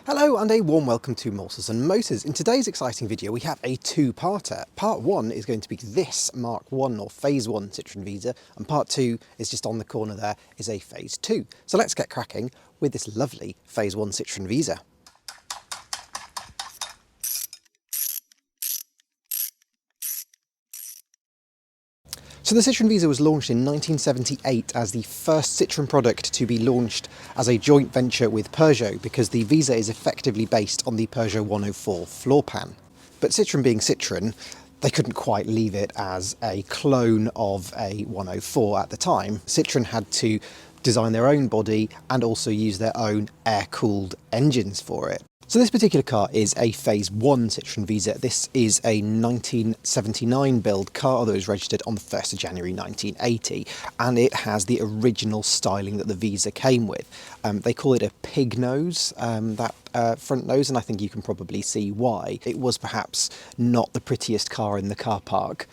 Hello and a warm welcome to Morsels and Motors. In today's exciting video we have a two-parter. Part 1 is going to be this Mark 1 or Phase 1 Citroen Visa, and Part 2 is just on the corner there, is a Phase 2. So let's get cracking with this lovely Phase 1 Citroen Visa. So the Citroen Visa was launched in 1978 as the first Citroen product to be launched as a joint venture with Peugeot, because the Visa is effectively based on the Peugeot 104 floor pan. But Citroen being Citroen, they couldn't quite leave it as a clone of a 104 at the time. Citroen had to design their own body and also use their own air-cooled engines for it. So this particular car is a Phase 1 Citroen Visa. This is a 1979 build car that was registered on the 1st of January 1980, and it has the original styling that the Visa came with. They call it a pig nose, that front nose, and I think you can probably see why. It was perhaps not the prettiest car in the car park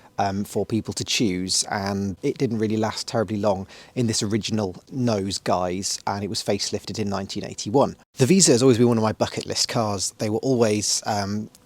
for people to choose, and it didn't really last terribly long in this original nose guise, and it was facelifted in 1981. The Visa has always been one of my bucket list cars. They were always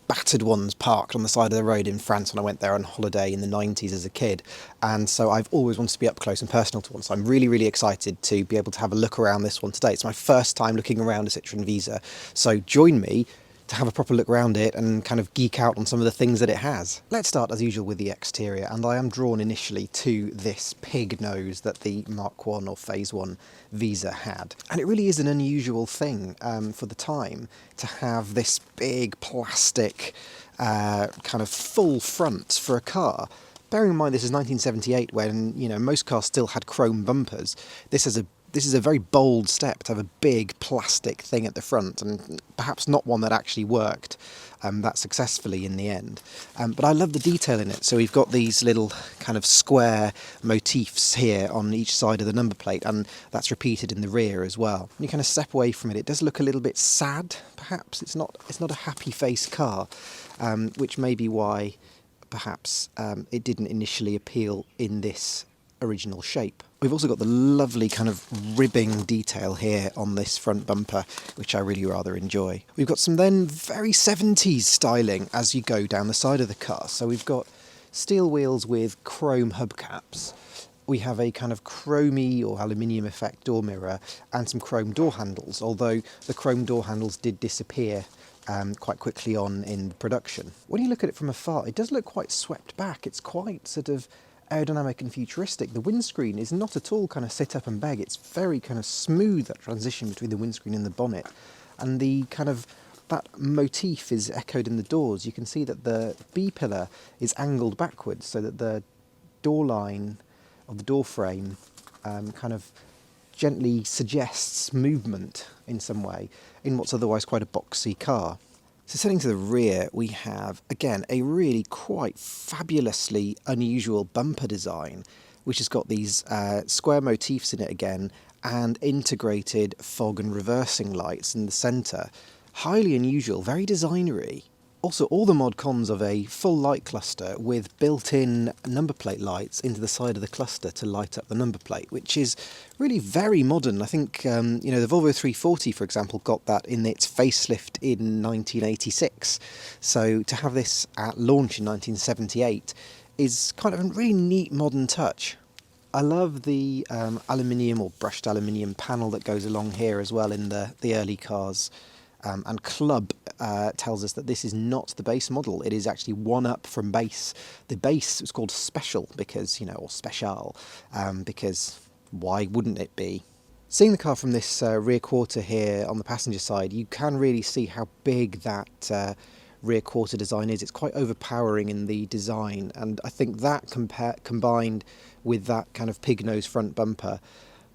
battered ones parked on the side of the road in France when I went there on holiday in the 90s as a kid, and so I've always wanted to be up close and personal to one, so I'm really excited to be able to have a look around this one today. It's my first time looking around a Citroen Visa, so join me to have a proper look around it and kind of geek out on some of the things that it has. Let's start as usual with the exterior, and I am drawn initially to this pig nose that the Mark 1 or Phase 1 Visa had. And it really is an unusual thing for the time to have this big plastic kind of full front for a car. Bearing in mind this is 1978 when, you know, most cars still had chrome bumpers. This is a very bold step to have a big plastic thing at the front, and perhaps not one that actually worked that successfully in the end. But I love the detail in it. So we've got these little kind of square motifs here on each side of the number plate, and that's repeated in the rear as well. When you kind of step away from it, it does look a little bit sad, perhaps. It's not a happy face car, which may be why perhaps it didn't initially appeal in this original shape. We've also got the lovely kind of ribbing detail here on this front bumper, which I really rather enjoy. We've got some then very 70s styling as you go down the side of the car. So we've got steel wheels with chrome hubcaps. We have a kind of chromey or aluminium effect door mirror and some chrome door handles, although the chrome door handles did disappear quite quickly on in production. When you look at it from afar, it does look quite swept back. It's quite sort of aerodynamic and futuristic. The windscreen is not at all kind of sit up and beg. It's very kind of smooth, that transition between the windscreen and the bonnet. And the kind of that motif is echoed in the doors. You can see that the B-pillar is angled backwards so that the door line of the door frame kind of gently suggests movement in some way in what's otherwise quite a boxy car. So setting to the rear, we have, again, a really quite fabulously unusual bumper design, which has got these square motifs in it again, and integrated fog and reversing lights in the centre. Highly unusual, very designery. Also, all the mod cons of a full light cluster with built-in number plate lights into the side of the cluster to light up the number plate, which is really very modern. I think, you know, the Volvo 340, for example, got that in its facelift in 1986. So to have this at launch in 1978 is kind of a really neat modern touch. I love the aluminium or brushed aluminium panel that goes along here as well in the early cars. And Club tells us that this is not the base model. It is actually one up from base. The base was called Special because, you know, or Special, because why wouldn't it be? Seeing the car from this rear quarter here on the passenger side, you can really see how big that rear quarter design is. It's quite overpowering in the design, and I think that combined with that kind of pig nose front bumper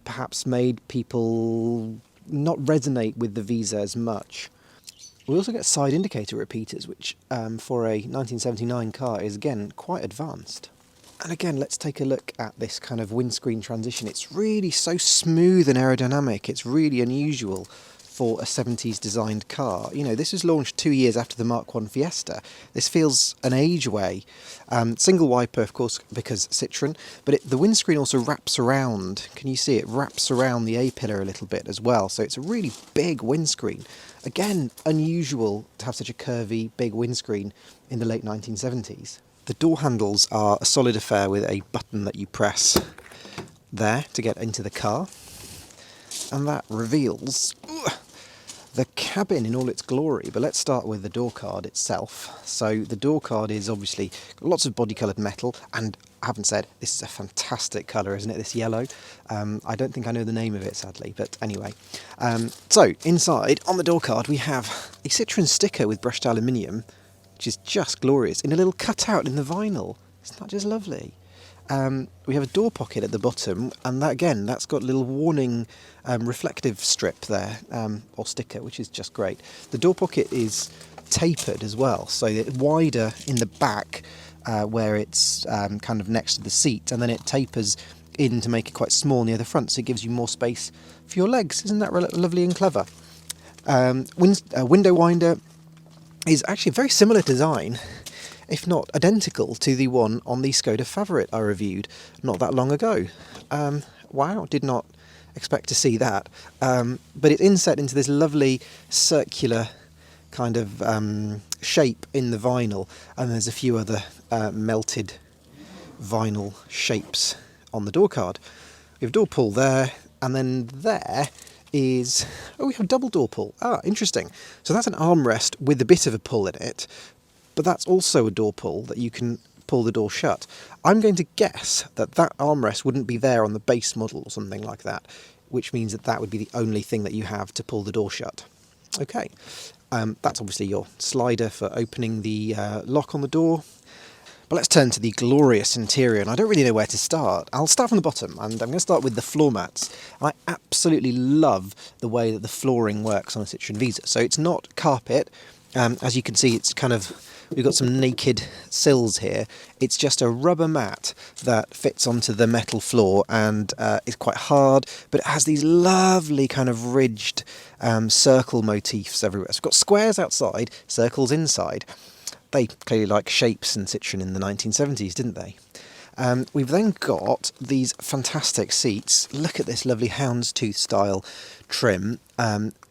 perhaps made people not resonate with the Visa as much. We also get side indicator repeaters, which for a 1979 car is again quite advanced. And again, let's take a look at this kind of windscreen transition. It's really so smooth and aerodynamic. It's really unusual for a 70s designed car. You know, this was launched 2 years after the Mark I Fiesta. This feels an age away. Single wiper, of course, because Citroen, but the windscreen also wraps around. Can you see it wraps around the A-pillar a little bit as well? So it's a really big windscreen. Again, unusual to have such a curvy, big windscreen in the late 1970s. The door handles are a solid affair with a button that you press there to get into the car. And that reveals the cabin in all its glory. But let's start with the door card itself. So the door card is obviously lots of body coloured metal, and I haven't said, this is a fantastic colour, isn't it, this yellow? I don't think I know the name of it, sadly, but anyway. So inside, on the door card, we have a Citroen sticker with brushed aluminium, which is just glorious, in a little cutout in the vinyl. Isn't that just lovely? We have a door pocket at the bottom, and that, again, that's got a little warning reflective strip there, or sticker, which is just great. The door pocket is tapered as well, so it's wider in the back where it's kind of next to the seat, and then it tapers in to make it quite small near the front, so it gives you more space for your legs. Isn't that lovely and clever? Window winder is actually a very similar design, if not identical to the one on the Skoda Favorit I reviewed not that long ago. Wow, did not expect to see that. But it's inset into this lovely circular kind of shape in the vinyl, and there's a few other melted vinyl shapes on the door card. We have door pull there, and then there is... oh, we have double door pull. Ah, interesting. So that's an armrest with a bit of a pull in it, but that's also a door pull that you can pull the door shut. I'm going to guess that that armrest wouldn't be there on the base model or something like that, which means that that would be the only thing that you have to pull the door shut. Okay, that's obviously your slider for opening the lock on the door. But let's turn to the glorious interior, and I don't really know where to start. I'll start from the bottom, and I'm going to start with the floor mats. I absolutely love the way that the flooring works on a Citroen Visa. So it's not carpet. As you can see, it's kind of... we've got some naked sills here. It's just a rubber mat that fits onto the metal floor, and it's quite hard, but it has these lovely kind of ridged circle motifs everywhere. So we've got squares outside, circles inside. They clearly like shapes and Citroen in the 1970s, didn't they? We've then got these fantastic seats. Look at this lovely houndstooth style trim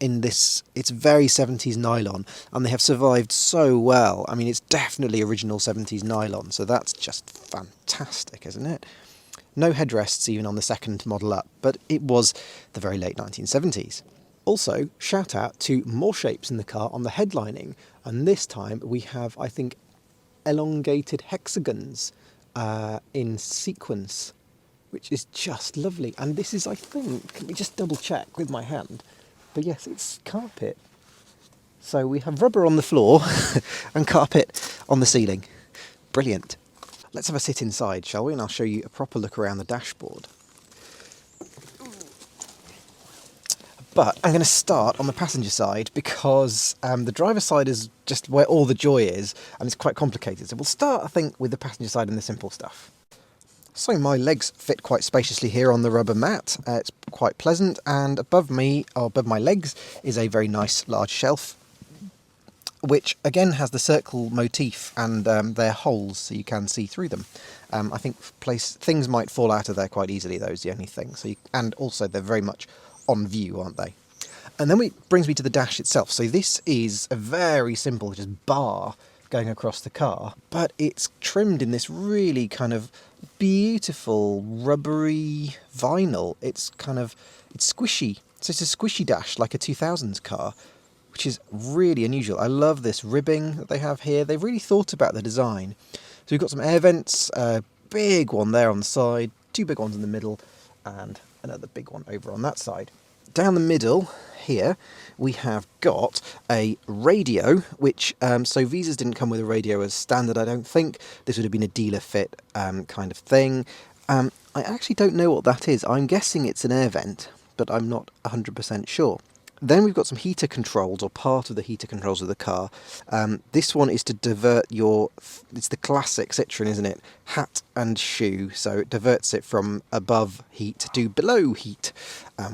in this. It's very 70s nylon, and they have survived so well. I mean, it's definitely original 70s nylon, so that's just fantastic, isn't it? No headrests even on the second model up, but it was the very late 1970s. Also, shout out to more shapes in the car on the headlining, and this time we have, I think, elongated hexagons in sequence, which is just lovely. And this is, I think, let me just double check with my hand, but yes, it's carpet. So we have rubber on the floor and carpet on the ceiling. Brilliant. Let's have a sit inside, shall we? And I'll show you a proper look around the dashboard. But I'm going to start on the passenger side because the driver's side is just where all the joy is, and it's quite complicated. So we'll start, I think, with the passenger side and the simple stuff. So my legs fit quite spaciously here on the rubber mat. It's quite pleasant, and above me, or above my legs, is a very nice large shelf, which again has the circle motif, and they're holes so you can see through them. I think things might fall out of there quite easily, though, is the only thing. And also they're very much on view, aren't they? And then it brings me to the dash itself. So this is a very simple just bar going across the car, but it's trimmed in this really kind of beautiful rubbery vinyl. It's squishy. So it's a squishy dash like a 2000s car, which is really unusual. I love this ribbing that they have here. They've really thought about the design. So we've got some air vents, a big one there on the side, two big ones in the middle, and another big one over on that side. Down the middle here we have got a radio, which so Visas didn't come with a radio as standard, I don't think. This would have been a dealer fit kind of thing. I actually don't know what that is. I'm guessing it's an air vent, but I'm not 100% sure. Then we've got some heater controls, or part of the heater controls of the car. This one is to divert it's the classic Citroen, isn't it? Hat and shoe, so it diverts it from above heat to below heat,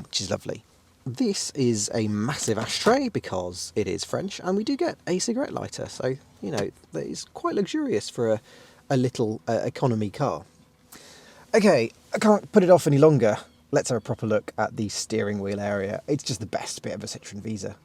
which is lovely. This is a massive ashtray because it is French, and we do get a cigarette lighter, so, you know, that is quite luxurious for a little economy car. Okay, I can't put it off any longer. Let's have a proper look at the steering wheel area. It's just the best bit of a Citroen Visa.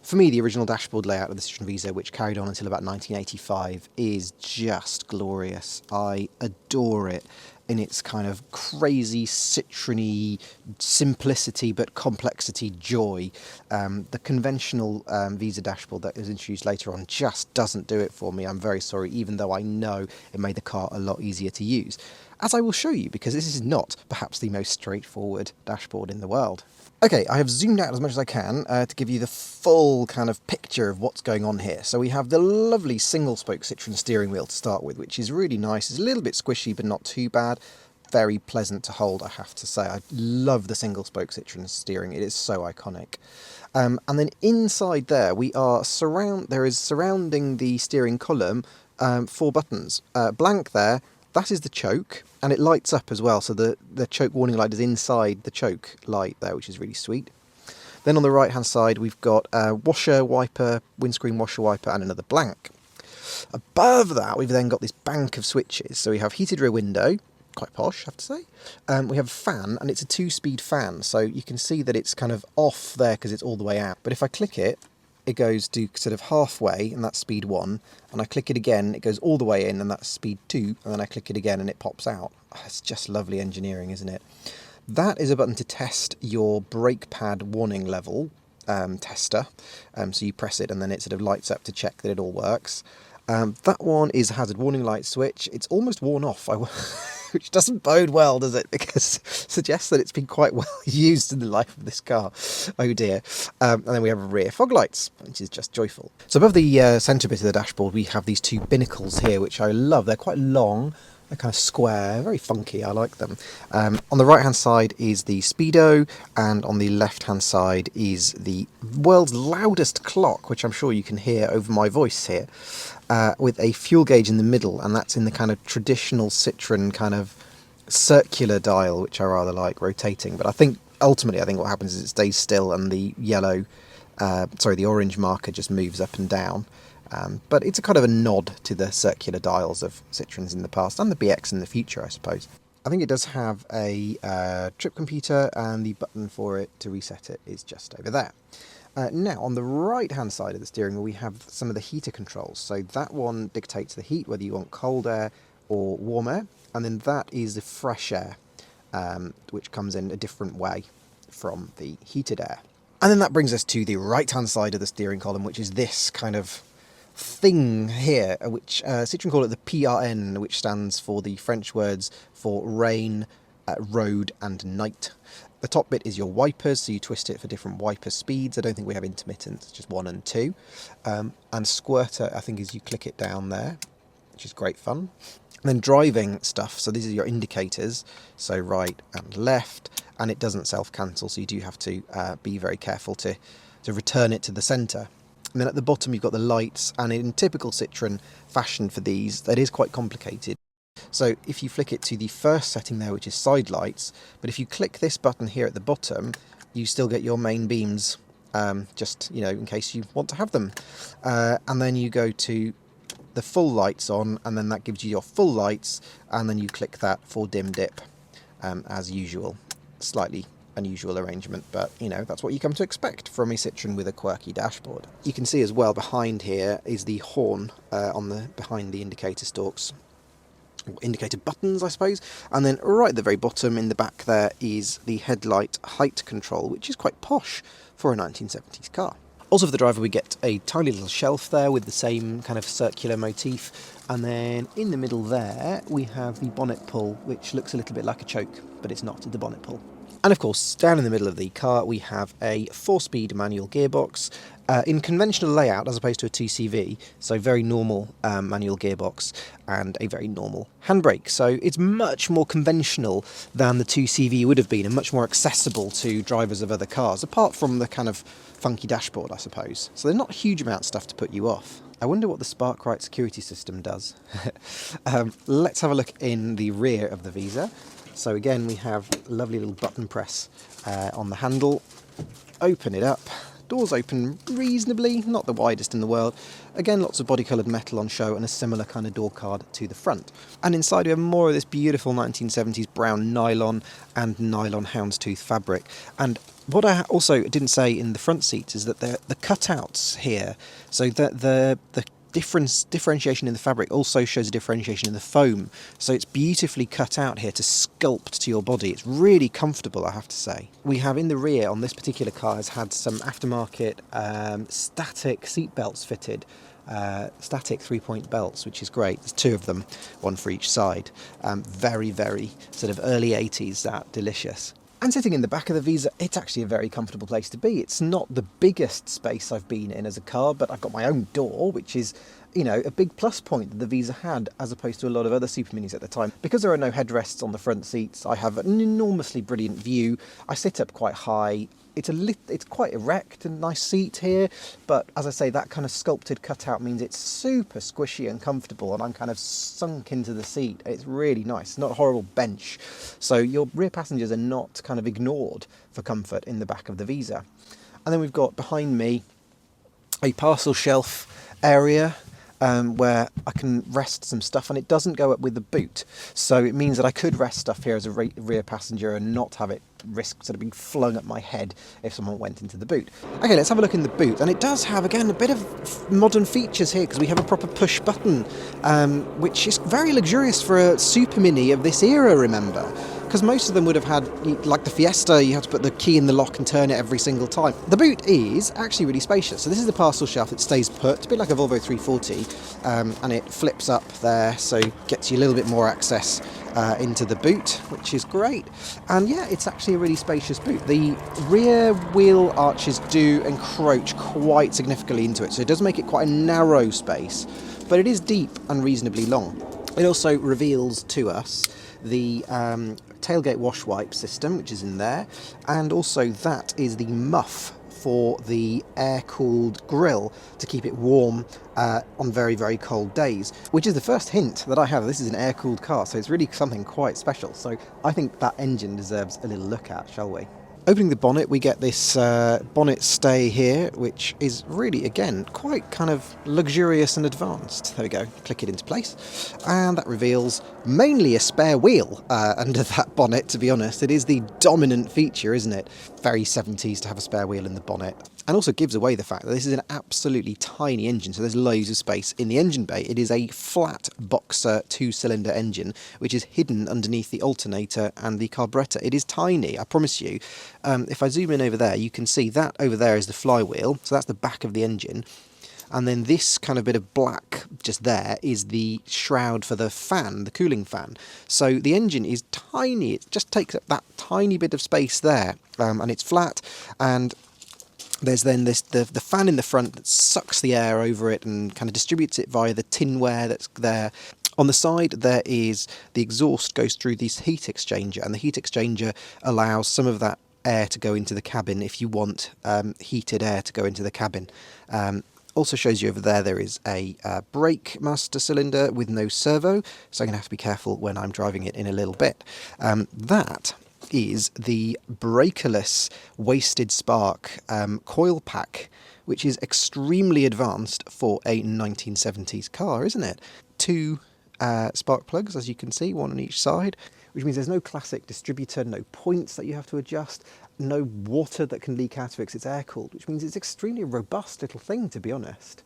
For me, the original dashboard layout of the Citroen Visa, which carried on until about 1985, is just glorious. I adore it in its kind of crazy Citroen-y simplicity but complexity joy. The conventional Visa dashboard that was introduced later on just doesn't do it for me. I'm very sorry, even though I know it made the car a lot easier to use. As I will show you, because this is not perhaps the most straightforward dashboard in the world. Okay, I have zoomed out as much as I can to give you the full kind of picture of what's going on here. So we have the lovely single-spoke Citroen steering wheel to start with, which is really nice. It's a little bit squishy, but not too bad. Very pleasant to hold, I have to say. I love the single-spoke Citroen steering. It is so iconic. And then inside there, there is surrounding the steering column 4 buttons. Blank there. That is the choke, and it lights up as well, so the choke warning light is inside the choke light there, which is really sweet. Then on the right hand side we've got a washer wiper, windscreen washer wiper, and another blank. Above that we've then got this bank of switches, so we have heated rear window, quite posh I have to say. We have a fan, and it's a 2-speed fan, so you can see that it's kind of off there because it's all the way out, but if I click it, it goes to sort of halfway, and that's speed 1, and I click it again, it goes all the way in, and that's speed 2, and then I click it again and it pops out. Oh, it's just lovely engineering, isn't it? That is a button to test your brake pad warning level tester, so you press it and then it sort of lights up to check that it all works. That one is a hazard warning light switch. It's almost worn off, which doesn't bode well, does it? Because it suggests that it's been quite well used in the life of this car. Oh dear. And then we have rear fog lights, which is just joyful. So above the centre bit of the dashboard, we have these 2 binnacles here, which I love. They're quite long. They're kind of square, very funky, I like them. On the right hand side is the speedo, and on the left hand side is the world's loudest clock, which I'm sure you can hear over my voice here, with a fuel gauge in the middle, and that's in the kind of traditional Citroen kind of circular dial, which I rather like, rotating. But I think ultimately what happens is it stays still, and the the orange marker just moves up and down. But it's a kind of a nod to the circular dials of Citroens in the past, and the BX in the future, I suppose. I think it does have a trip computer, and the button for it to reset it is just over there. Now, on the right-hand side of the steering wheel, we have some of the heater controls. So that one dictates the heat, whether you want cold air or warm air, and then that is the fresh air, which comes in a different way from the heated air. And then that brings us to the right-hand side of the steering column, which is this kind of thing here, which Citroen call it the PRN, which stands for the French words for rain, road and night. The top bit is your wipers, so you twist it for different wiper speeds. I don't think we have intermittent, it's just 1 and 2. And squirter, I think, is you click it down there, which is great fun. And then driving stuff, so these are your indicators, so right and left, and it doesn't self-cancel, so you do have to be very careful to return it to the centre. And then at the bottom you've got the lights, and in typical Citroen fashion for these, that is quite complicated. So if you flick it to the first setting there, which is side lights, but if you click this button here at the bottom, you still get your main beams, just, you know, in case you want to have them. And then you go to the full lights on, and then that gives you your full lights, and then you click that for dim dip, as usual. Slightly unusual arrangement, but you know, that's what you come to expect from a Citroen with a quirky dashboard. You can see as well behind here is the horn behind the indicator stalks, or indicator buttons I suppose, and then right at the very bottom in the back there is the headlight height control, which is quite posh for a 1970s car. Also for the driver we get a tiny little shelf there with the same kind of circular motif, and then in the middle there we have the bonnet pull, which looks a little bit like a choke, but it's not, it's the bonnet pull. And of course, down in the middle of the car we have a 4-speed manual gearbox in conventional layout as opposed to a 2CV, so very normal manual gearbox and a very normal handbrake. So it's much more conventional than the 2CV would have been, and much more accessible to drivers of other cars, apart from the kind of funky dashboard, I suppose. So there's not a huge amount of stuff to put you off. I wonder what the Sparkrite security system does. Let's have a look in the rear of the Visa. So again, we have a lovely little button press on the handle, open it up. Doors open reasonably, not the widest in the world. Again, lots of body-coloured metal on show and a similar kind of door card to the front. And inside we have more of this beautiful 1970s brown nylon and nylon houndstooth fabric. And what I also didn't say in the front seats is that the cutouts here, so that the differentiation in the fabric also shows a differentiation in the foam, so it's beautifully cut out here to sculpt to your body. It's really comfortable, I have to say. We have in the rear on this particular car has had some aftermarket static seat belts fitted, static 3-point belts, which is great. There's 2 of them, one for each side. Very, very sort of early 80s, that delicious. And sitting in the back of the Visa, it's actually a very comfortable place to be. It's not the biggest space I've been in as a car, but I've got my own door, which is, you know, a big plus point that the Visa had as opposed to a lot of other Super Minis at the time. Because there are no headrests on the front seats, I have an enormously brilliant view. I sit up quite high. It's quite erect and nice seat here, but as I say, that kind of sculpted cutout means it's super squishy and comfortable, and I'm kind of sunk into the seat. It's really nice, not a horrible bench. So your rear passengers are not kind of ignored for comfort in the back of the Visa. And then we've got behind me a parcel shelf area where I can rest some stuff, and it doesn't go up with the boot, so it means that I could rest stuff here as a rear passenger and not have it risk sort of being flung at my head if someone went into the boot. Okay, let's have a look in the boot, and it does have again a bit of modern features here because we have a proper push button, which is very luxurious for a Super Mini of this era, remember, because most of them would have had, like the Fiesta, you had to put the key in the lock and turn it every single time. The boot is actually really spacious. So this is the parcel shelf that stays put, a bit like a Volvo 340, and it flips up there, so gets you a little bit more access into the boot, which is great. And yeah, it's actually a really spacious boot. The rear wheel arches do encroach quite significantly into it, so it does make it quite a narrow space, but it is deep and reasonably long. It also reveals to us the tailgate wash wipe system, which is in there, and also that is the muff for the air-cooled grille to keep it warm on very, very cold days, which is the first hint that I have. This is an air-cooled car, so it's really something quite special. So I think that engine deserves a little look at, shall we? Opening the bonnet, we get this bonnet stay here, which is really, again, quite kind of luxurious and advanced. There we go, click it into place. And that reveals mainly a spare wheel under that bonnet, to be honest. It is the dominant feature, isn't it? Very 70s to have a spare wheel in the bonnet. And also gives away the fact that this is an absolutely tiny engine, so there's loads of space in the engine bay. It is a flat boxer 2-cylinder engine, which is hidden underneath the alternator and the carburettor. It is tiny, I promise you. If I zoom in over there, you can see that over there is the flywheel, so that's the back of the engine. And then this kind of bit of black just there is the shroud for the fan, the cooling fan. So the engine is tiny, it just takes up that tiny bit of space there, and it's flat, and there's then the fan in the front that sucks the air over it and kind of distributes it via the tinware that's there. On the side, there is the exhaust goes through this heat exchanger, and the heat exchanger allows some of that air to go into the cabin if you want heated air to go into the cabin. Also shows you over there is a brake master cylinder with no servo, so I'm going to have to be careful when I'm driving it in a little bit. That is the brakeless wasted spark coil pack, which is extremely advanced for a 1970s car, isn't it? 2 spark plugs, as you can see, 1 on each side, which means there's no classic distributor, no points that you have to adjust, no water that can leak out of it because it's air-cooled, which means it's an extremely robust little thing, to be honest.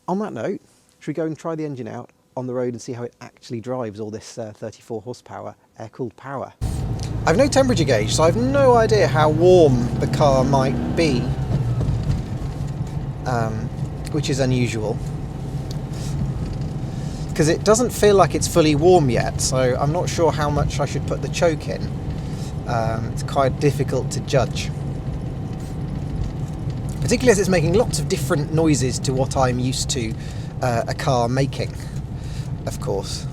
On that note, should we go and try the engine out on the road and see how it actually drives all this 34 horsepower air-cooled power? I've no temperature gauge, so I've no idea how warm the car might be, which is unusual, because it doesn't feel like it's fully warm yet, so I'm not sure how much I should put the choke in. It's quite difficult to judge, particularly as it's making lots of different noises to what I'm used to a car making, of course.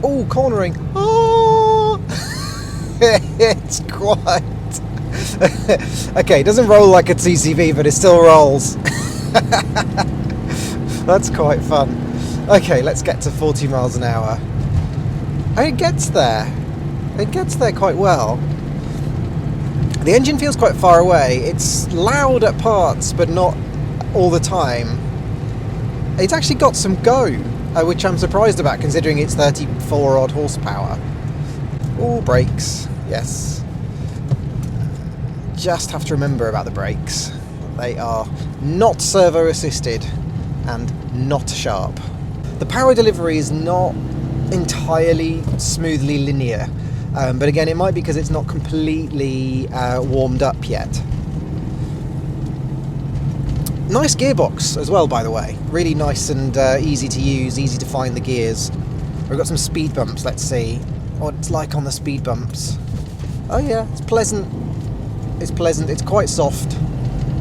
Oh, cornering! Oh! It's quite... Okay, it doesn't roll like a TCV, but it still rolls. That's quite fun. Okay, let's get to 40 miles an hour. And it gets there. It gets there quite well. The engine feels quite far away. It's loud at parts, but not all the time. It's actually got some go, which I'm surprised about considering it's 34 odd horsepower. All brakes, yes. Just have to remember about the brakes. They are not servo assisted and not sharp. The power delivery is not entirely smoothly linear, but again, it might be because it's not completely warmed up yet. Nice gearbox as well, by the way. Really nice and easy to use, easy to find the gears. We've got some speed bumps. Let's see what it's like on the speed bumps. Oh yeah, it's pleasant. It's pleasant. It's quite soft,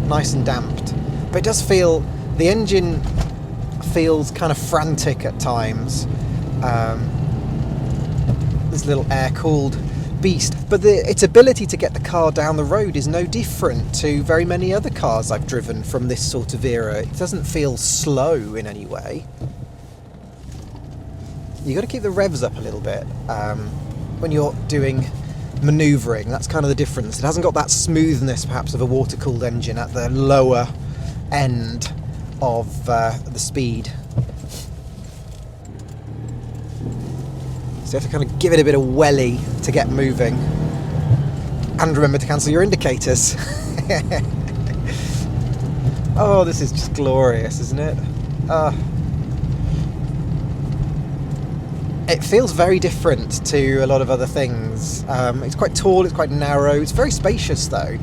nice and damped. But it does feel, the engine feels kind of frantic at times. This little air-cooled beast. But its ability to get the car down the road is no different to very many other cars I've driven from this sort of era. It doesn't feel slow in any way. You got to keep the revs up a little bit when you're doing manoeuvring. That's kind of the difference. It hasn't got that smoothness perhaps of a water-cooled engine at the lower end of the speed. So you have to kind of give it a bit of welly to get moving. And remember to cancel your indicators. Oh, this is just glorious, isn't it? It feels very different to a lot of other things. It's quite tall, it's quite narrow, it's very spacious though,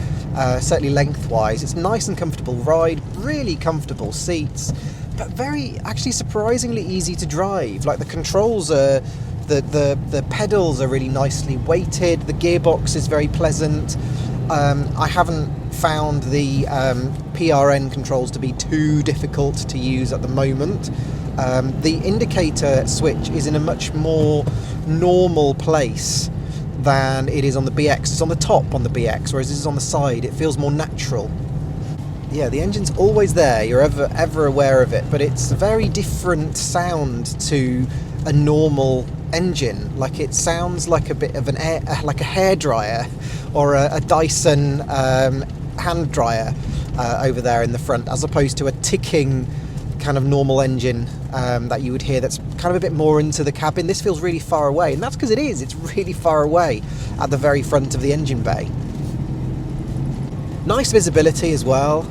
certainly lengthwise. It's nice and comfortable ride, really comfortable seats, but very, actually surprisingly easy to drive. Like the controls are, the pedals are really nicely weighted, the gearbox is very pleasant. I haven't found the PRN controls to be too difficult to use at the moment. The indicator switch is in a much more normal place than it is on the BX. It's on the top on the BX, whereas this is on the side. It feels more natural. Yeah, the engine's always there, you're ever aware of it, but it's a very different sound to a normal engine. Like it sounds like a bit of an like a hairdryer or a Dyson hand dryer over there in the front, as opposed to a ticking kind of normal engine that you would hear that's kind of a bit more into the cabin. This feels really far away, and that's because it's really far away at the very front of the engine bay. Nice visibility as well.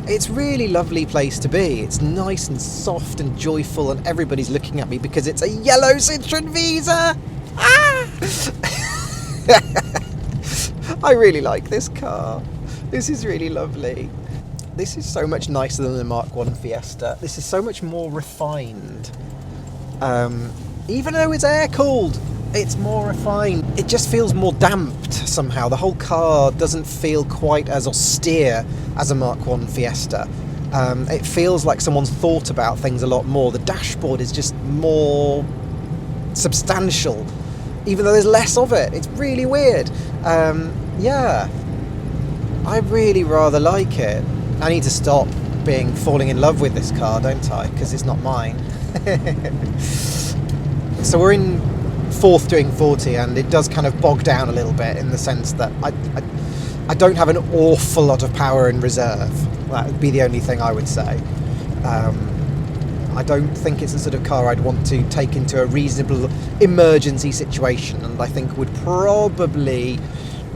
It's a really lovely place to be. It's nice and soft and joyful, and everybody's looking at me because it's a yellow Citroen Visa. I really like this car. This is really lovely. This is so much nicer than the Mark I Fiesta. This is so much more refined. Even though it's air-cooled, it's more refined. It just feels more damped somehow. The whole car doesn't feel quite as austere as a Mark I Fiesta. It feels like someone's thought about things a lot more. The dashboard is just more substantial, even though there's less of it. It's really weird. Yeah, I really rather like it. I need to stop falling in love with this car, don't I? Because it's not mine. So we're in fourth doing 40, and it does kind of bog down a little bit in the sense that I don't have an awful lot of power in reserve. That would be the only thing I would say. I don't think it's the sort of car I'd want to take into a reasonable emergency situation, and I think would probably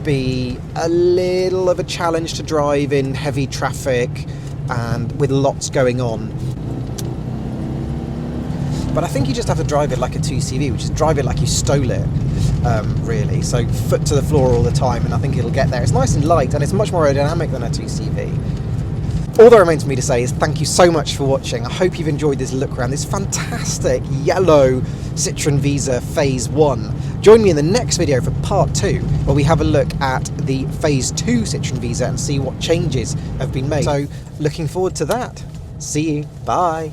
be a little of a challenge to drive in heavy traffic and with lots going on. But I think you just have to drive it like a 2CV, which is drive it like you stole it, really. So foot to the floor all the time, and I think it'll get there. It's nice and light, and it's much more aerodynamic than a 2CV. All that remains for me to say is thank you so much for watching. I hope you've enjoyed this look around this fantastic yellow Citroen Visa Phase 1. Join me in the next video for part 2, where we have a look at the Phase 2 Citroen Visa and see what changes have been made. So looking forward to that. See you. Bye.